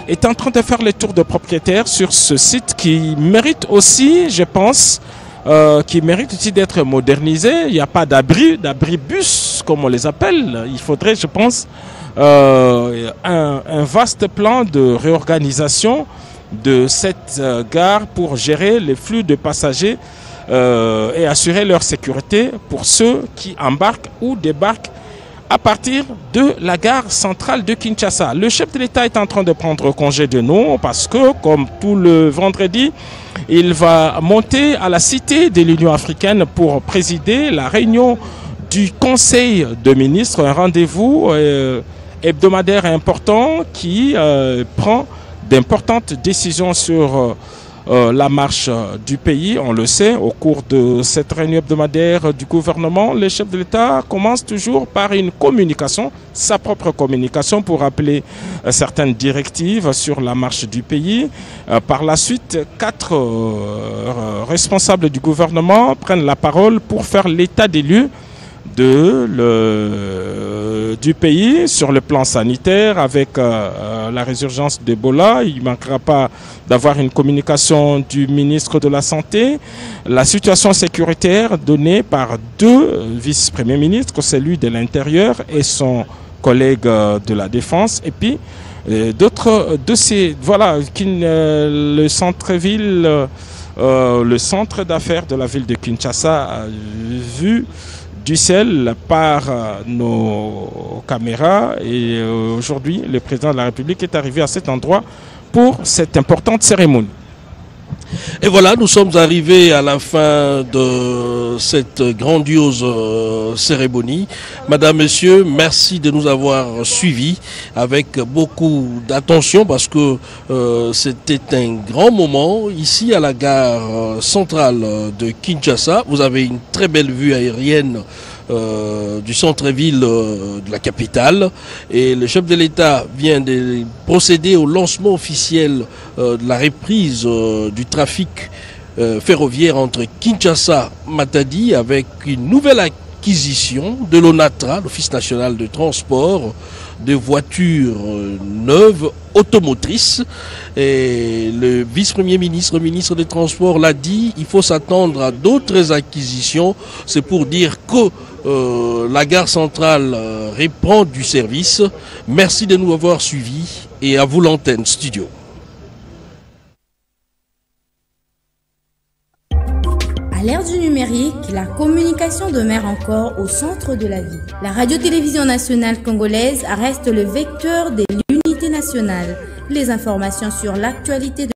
est en train de faire les tours de propriétaires sur ce site qui mérite aussi, je pense, qui mérite aussi d'être modernisé. Il n'y a pas d'abri-bus, comme on les appelle. Il faudrait, je pense, un vaste plan de réorganisation de cette gare pour gérer les flux de passagers et assurer leur sécurité pour ceux qui embarquent ou débarquent à partir de la gare centrale de Kinshasa. Le chef de l'État est en train de prendre congé de nous parce que, comme tout le vendredi, il va monter à la Cité de l'Union africaine pour présider la réunion du Conseil de ministres, un rendez-vous hebdomadaire important qui prend d'importantes décisions sur la marche du pays. On le sait, au cours de cette réunion hebdomadaire du gouvernement, le chef de l'État commence toujours par une communication, sa propre communication pour rappeler certaines directives sur la marche du pays. Par la suite, 4 responsables du gouvernement prennent la parole pour faire l'état des lieux du pays sur le plan sanitaire avec la résurgence d'Ebola. Il ne manquera pas d'avoir une communication du ministre de la Santé. La situation sécuritaire donnée par 2 vice-premiers ministres, celui de l'Intérieur et son collègue de la Défense. Et puis d'autres de ces... Voilà, le centre-ville, le centre d'affaires de la ville de Kinshasa a vu du ciel par nos caméras et aujourd'hui le président de la République est arrivé à cet endroit pour cette importante cérémonie. Et voilà, nous sommes arrivés à la fin de cette grandiose cérémonie. Madame, Monsieur, merci de nous avoir suivis avec beaucoup d'attention parce que c'était un grand moment ici à la gare centrale de Kinshasa. Vous avez une très belle vue aérienne du centre-ville de la capitale et le chef de l'État vient de procéder au lancement officiel de la reprise du trafic ferroviaire entre Kinshasa et Matadi avec une nouvelle acquisition de l'ONATRA, l'Office national de transport, de voitures neuves automotrices. Et le vice-premier ministre, ministre des Transports l'a dit, il faut s'attendre à d'autres acquisitions. C'est pour dire que la gare centrale reprend du service. Merci de nous avoir suivis et à vous l'antenne studio. À l'ère du numérique, la communication demeure encore au centre de la vie. La radio-télévision nationale congolaise reste le vecteur de l'unité nationale. Les informations sur l'actualité de